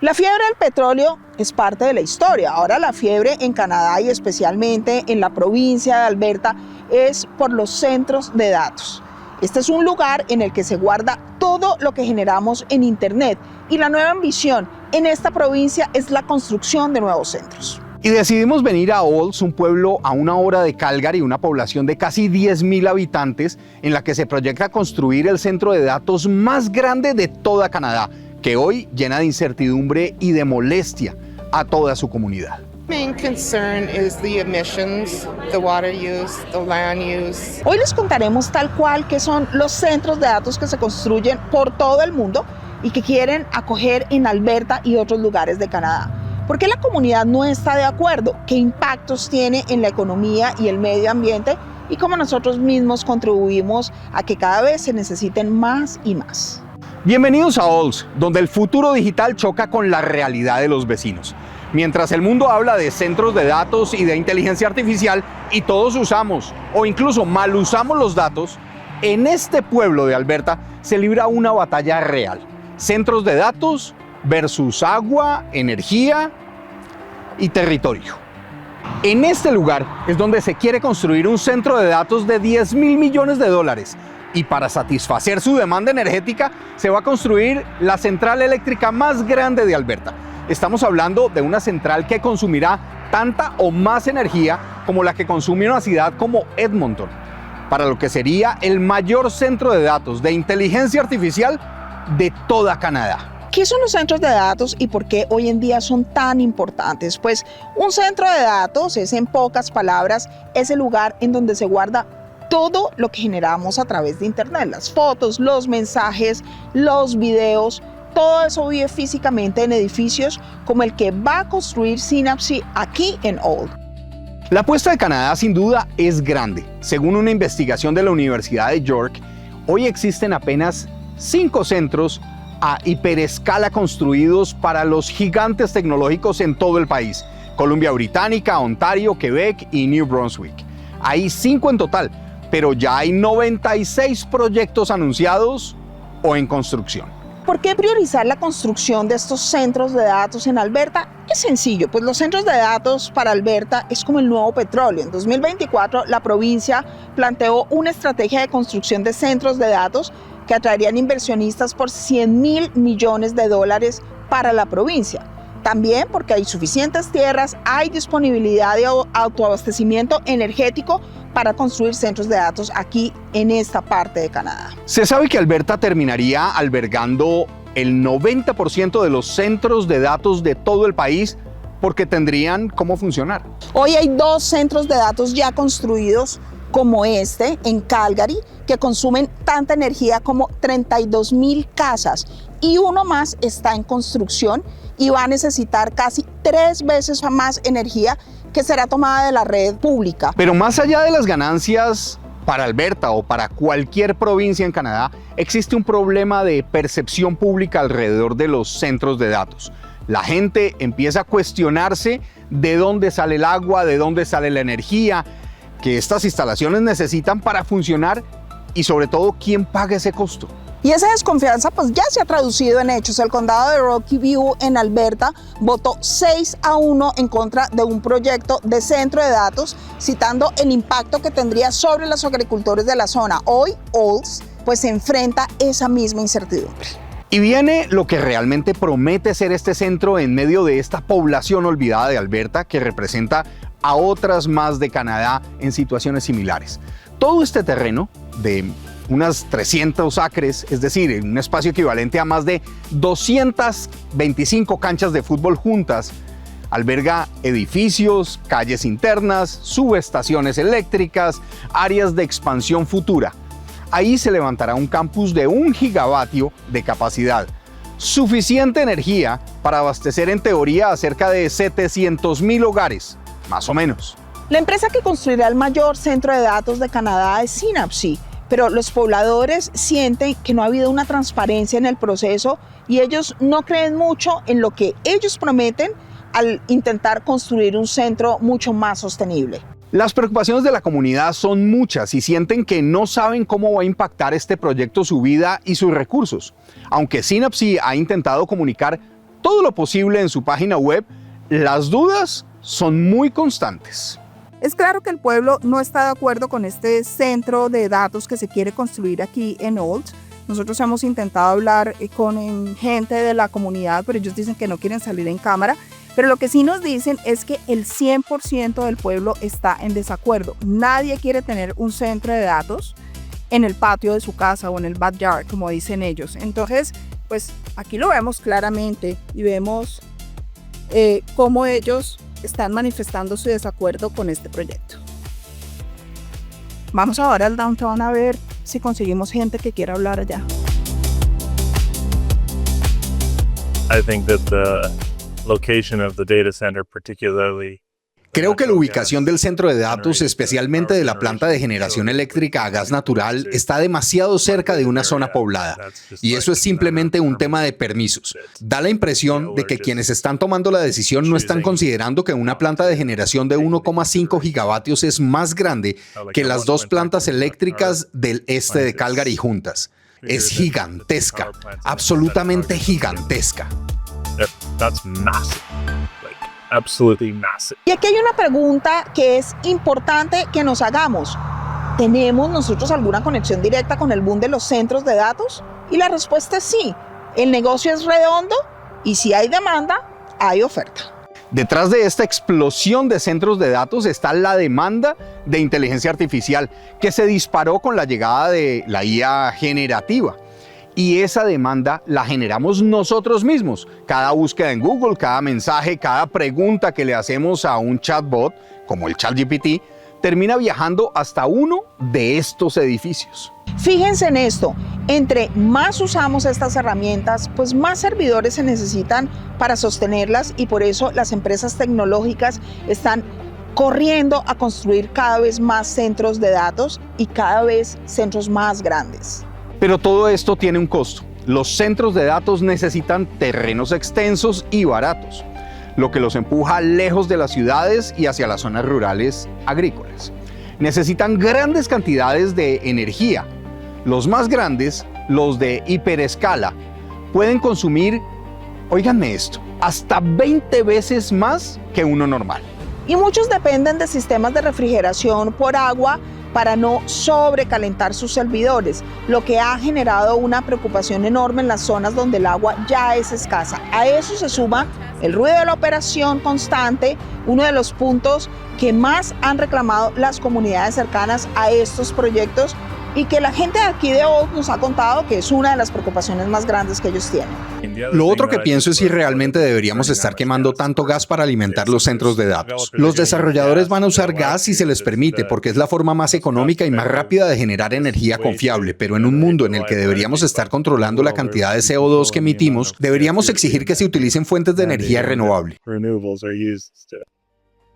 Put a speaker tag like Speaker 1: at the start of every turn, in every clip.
Speaker 1: La fiebre del petróleo es parte de la historia. Ahora la fiebre en Canadá y especialmente en la provincia de Alberta es por los centros de datos. Este es un lugar en el que se guarda todo lo que generamos en Internet y la nueva ambición en esta provincia es la construcción de nuevos centros.
Speaker 2: Y decidimos venir a Olds, un pueblo a 1 hora de Calgary, una población de casi 10,000 habitantes, en la que se proyecta construir el centro de datos más grande de toda Canadá, que hoy llena de incertidumbre y de molestia a toda su comunidad.
Speaker 3: Main concern is the emissions, the water use, the land use.
Speaker 1: Hoy les contaremos tal cual qué son los centros de datos que se construyen por todo el mundo y que quieren acoger en Alberta y otros lugares de Canadá. ¿Por qué la comunidad no está de acuerdo? ¿Qué impactos tiene en la economía y el medio ambiente? Y cómo nosotros mismos contribuimos a que cada vez se necesiten más y más.
Speaker 2: Bienvenidos a Olds, donde el futuro digital choca con la realidad de los vecinos. Mientras el mundo habla de centros de datos y de inteligencia artificial y todos usamos o incluso mal usamos los datos, en este pueblo de Alberta se libra una batalla real. Centros de datos versus agua, energía y territorio. En este lugar es donde se quiere construir un centro de datos de 10,000 millones de dólares. Y para satisfacer su demanda energética, se va a construir la central eléctrica más grande de Alberta. Estamos hablando de una central que consumirá tanta o más energía como la que consume una ciudad como Edmonton, para lo que sería el mayor centro de datos de inteligencia artificial de toda Canadá.
Speaker 1: ¿Qué son los centros de datos y por qué hoy en día son tan importantes? Pues un centro de datos es, en pocas palabras, ese lugar en donde se guarda todo lo que generamos a través de Internet, las fotos, los mensajes, los videos, todo eso vive físicamente en edificios como el que va a construir Synapse aquí en Olds.
Speaker 2: La apuesta de Canadá sin duda es grande. Según una investigación de la Universidad de York, hoy existen apenas 5 centros a hiperescala construidos para los gigantes tecnológicos en todo el país: Columbia Británica, Ontario, Quebec y New Brunswick. Hay 5 en total, pero ya hay 96 proyectos anunciados o en construcción.
Speaker 1: ¿Por qué priorizar la construcción de estos centros de datos en Alberta? Es sencillo, pues los centros de datos para Alberta es como el nuevo petróleo. En 2024 la provincia planteó una estrategia de construcción de centros de datos que atraerían inversionistas por 100,000 millones de dólares para la provincia. También porque hay suficientes tierras, hay disponibilidad de autoabastecimiento energético para construir centros de datos aquí en esta parte de Canadá.
Speaker 2: Se sabe que Alberta terminaría albergando el 90% de los centros de datos de todo el país porque tendrían cómo funcionar.
Speaker 1: Hoy hay 2 centros de datos ya construidos como este en Calgary que consumen tanta energía como 32,000 casas y uno más está en construcción y va a necesitar casi 3 veces más energía que será tomada de la red pública.
Speaker 2: Pero más allá de las ganancias para Alberta o para cualquier provincia en Canadá, existe un problema de percepción pública alrededor de los centros de datos. La gente empieza a cuestionarse de dónde sale el agua, de dónde sale la energía que estas instalaciones necesitan para funcionar y sobre todo quién paga ese costo.
Speaker 1: Y esa desconfianza pues ya se ha traducido en hechos. El condado de Rocky View en Alberta votó 6-1 en contra de un proyecto de centro de datos, citando el impacto que tendría sobre los agricultores de la zona. Hoy Olds pues se enfrenta esa misma incertidumbre.
Speaker 2: Y viene lo que realmente promete ser este centro en medio de esta población olvidada de Alberta que representa a otras más de Canadá en situaciones similares. Todo este terreno de unas 300 acres, es decir, un espacio equivalente a más de 225 canchas de fútbol juntas, alberga edificios, calles internas, subestaciones eléctricas, áreas de expansión futura. Ahí se levantará un campus de 1 gigavatio de capacidad, suficiente energía para abastecer en teoría a cerca de 700,000 hogares, más o menos.
Speaker 1: La empresa que construirá el mayor centro de datos de Canadá es Synapse, pero los pobladores sienten que no ha habido una transparencia en el proceso y ellos no creen mucho en lo que ellos prometen al intentar construir un centro mucho más sostenible.
Speaker 2: Las preocupaciones de la comunidad son muchas y sienten que no saben cómo va a impactar este proyecto su vida y sus recursos. Aunque Synapse ha intentado comunicar todo lo posible en su página web, las dudas son muy constantes.
Speaker 1: Es claro que el pueblo no está de acuerdo con este centro de datos que se quiere construir aquí en Olds. Nosotros hemos intentado hablar con gente de la comunidad, pero ellos dicen que no quieren salir en cámara. Pero lo que sí nos dicen es que el 100% del pueblo está en desacuerdo. Nadie quiere tener un centro de datos en el patio de su casa o en el backyard, como dicen ellos. Entonces, pues aquí lo vemos claramente y vemos cómo ellos están manifestando su desacuerdo con este proyecto. Vamos ahora al downtown a ver si conseguimos gente que quiera hablar allá.
Speaker 4: I think that the location of the data center particularly.
Speaker 2: Creo que la ubicación del centro de datos, especialmente de la planta de generación eléctrica a gas natural, está demasiado cerca de una zona poblada. Y eso es simplemente un tema de permisos. Da la impresión de que quienes están tomando la decisión no están considerando que una planta de generación de 1,5 gigavatios es más grande que las dos plantas eléctricas del este de Calgary juntas. Es gigantesca, absolutamente gigantesca.
Speaker 4: That's massive. Absolutely massive.
Speaker 1: Y aquí hay una pregunta que es importante que nos hagamos. ¿Tenemos nosotros alguna conexión directa con el boom de los centros de datos? Y la respuesta es sí. El negocio es redondo y si hay demanda, hay oferta.
Speaker 2: Detrás de esta explosión de centros de datos está la demanda de inteligencia artificial que se disparó con la llegada de la IA generativa. Y esa demanda la generamos nosotros mismos. Cada búsqueda en Google, cada mensaje, cada pregunta que le hacemos a un chatbot, como el ChatGPT, termina viajando hasta uno de estos edificios.
Speaker 1: Fíjense en esto, entre más usamos estas herramientas, pues más servidores se necesitan para sostenerlas y por eso las empresas tecnológicas están corriendo a construir cada vez más centros de datos y cada vez centros más grandes.
Speaker 2: Pero todo esto tiene un costo. Los centros de datos necesitan terrenos extensos y baratos, lo que los empuja lejos de las ciudades y hacia las zonas rurales agrícolas. Necesitan grandes cantidades de energía. Los más grandes, los de hiperescala, pueden consumir, óiganme esto, hasta 20 veces más que uno normal.
Speaker 1: Y muchos dependen de sistemas de refrigeración por agua para no sobrecalentar sus servidores, lo que ha generado una preocupación enorme en las zonas donde el agua ya es escasa. A eso se suma el ruido de la operación constante, uno de los puntos que más han reclamado las comunidades cercanas a estos proyectos y que la gente de aquí de Old nos ha contado que es una de las preocupaciones más grandes que ellos tienen.
Speaker 2: Lo otro que pienso es si realmente deberíamos estar quemando tanto gas para alimentar los centros de datos. Los desarrolladores van a usar gas si se les permite, porque es la forma más económica y más rápida de generar energía confiable, pero en un mundo en el que deberíamos estar controlando la cantidad de CO2 que emitimos, deberíamos exigir que se utilicen fuentes de energía renovable.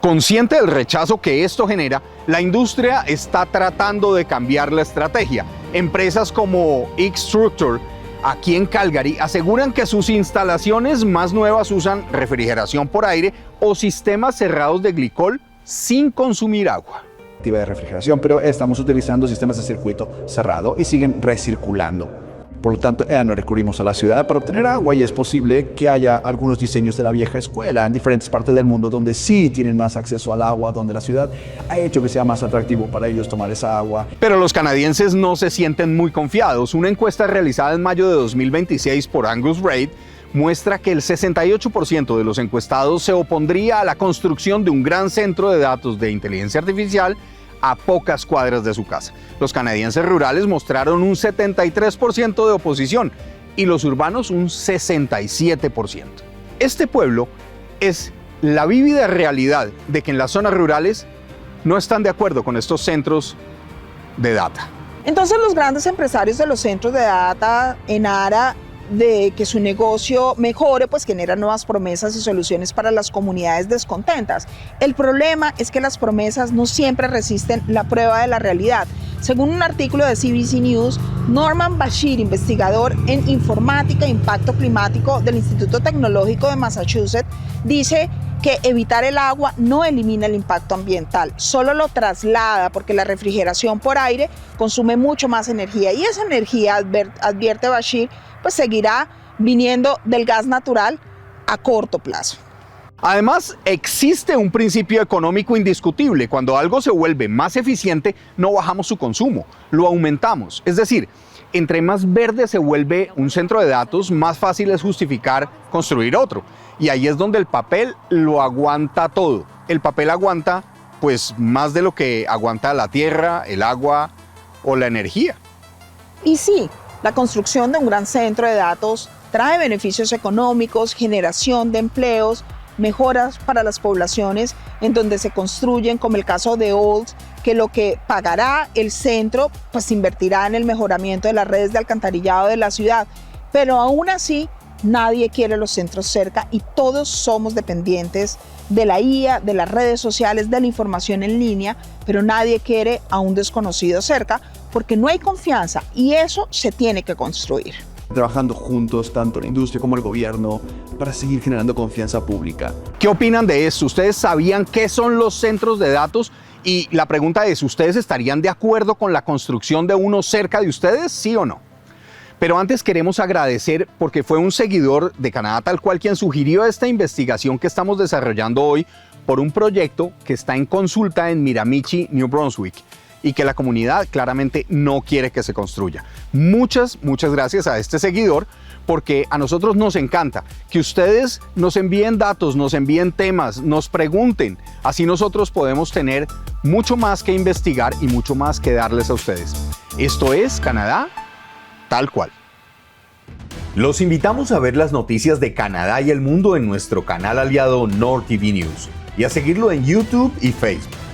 Speaker 2: Consciente del rechazo que esto genera, la industria está tratando de cambiar la estrategia. Empresas como X-Structure, aquí en Calgary, aseguran que sus instalaciones más nuevas usan refrigeración por aire o sistemas cerrados de glicol sin consumir agua.
Speaker 5: De refrigeración, pero estamos utilizando sistemas de circuito cerrado y siguen recirculando. Por lo tanto, no recurrimos a la ciudad para obtener agua y es posible que haya algunos diseños de la vieja escuela en diferentes partes del mundo donde sí tienen más acceso al agua, donde la ciudad ha hecho que sea más atractivo para ellos tomar esa agua.
Speaker 2: Pero los canadienses no se sienten muy confiados. Una encuesta realizada en mayo de 2026 por Angus Reid muestra que el 68% de los encuestados se opondría a la construcción de un gran centro de datos de inteligencia artificial a pocas cuadras de su casa. Los canadienses rurales mostraron un 73% de oposición y los urbanos un 67%. Este pueblo es la vívida realidad de que en las zonas rurales no están de acuerdo con estos centros de data.
Speaker 1: Entonces los grandes empresarios de los centros de data en ARA de que su negocio mejore, pues generan nuevas promesas y soluciones para las comunidades descontentas. El problema es que las promesas no siempre resisten la prueba de la realidad. Según un artículo de CBC News, Norman Bashir, investigador en informática e impacto climático del Instituto Tecnológico de Massachusetts, dice que evitar el agua no elimina el impacto ambiental, solo lo traslada porque la refrigeración por aire consume mucho más energía y esa energía, advierte Bashir, pues seguirá viniendo del gas natural a corto plazo.
Speaker 2: Además, existe un principio económico indiscutible. Cuando algo se vuelve más eficiente, no bajamos su consumo, lo aumentamos. Es decir, entre más verde se vuelve un centro de datos, más fácil es justificar construir otro. Y ahí es donde el papel lo aguanta todo. El papel aguanta, pues, más de lo que aguanta la tierra, el agua o la energía.
Speaker 1: Y sí, la construcción de un gran centro de datos trae beneficios económicos, generación de empleos, mejoras para las poblaciones en donde se construyen, como el caso de Olds, que lo que pagará el centro pues invertirá en el mejoramiento de las redes de alcantarillado de la ciudad. Pero aún así, nadie quiere los centros cerca y todos somos dependientes de la IA, de las redes sociales, de la información en línea, pero nadie quiere a un desconocido cerca porque no hay confianza y eso se tiene que construir.
Speaker 5: Trabajando juntos, tanto la industria como el gobierno, para seguir generando confianza pública.
Speaker 2: ¿Qué opinan de esto? ¿Ustedes sabían qué son los centros de datos? Y la pregunta es, ¿ustedes estarían de acuerdo con la construcción de uno cerca de ustedes, sí o no? Pero antes queremos agradecer porque fue un seguidor de Canadá Tal Cual quien sugirió esta investigación que estamos desarrollando hoy por un proyecto que está en consulta en Miramichi, New Brunswick, y que la comunidad claramente no quiere que se construya. Muchas gracias a este seguidor, porque a nosotros nos encanta que ustedes nos envíen datos, nos envíen temas, nos pregunten. Así nosotros podemos tener mucho más que investigar y mucho más que darles a ustedes. Esto es Canadá Tal Cual. Los invitamos a ver las noticias de Canadá y el mundo en nuestro canal aliado NorTV News y a seguirlo en YouTube y Facebook.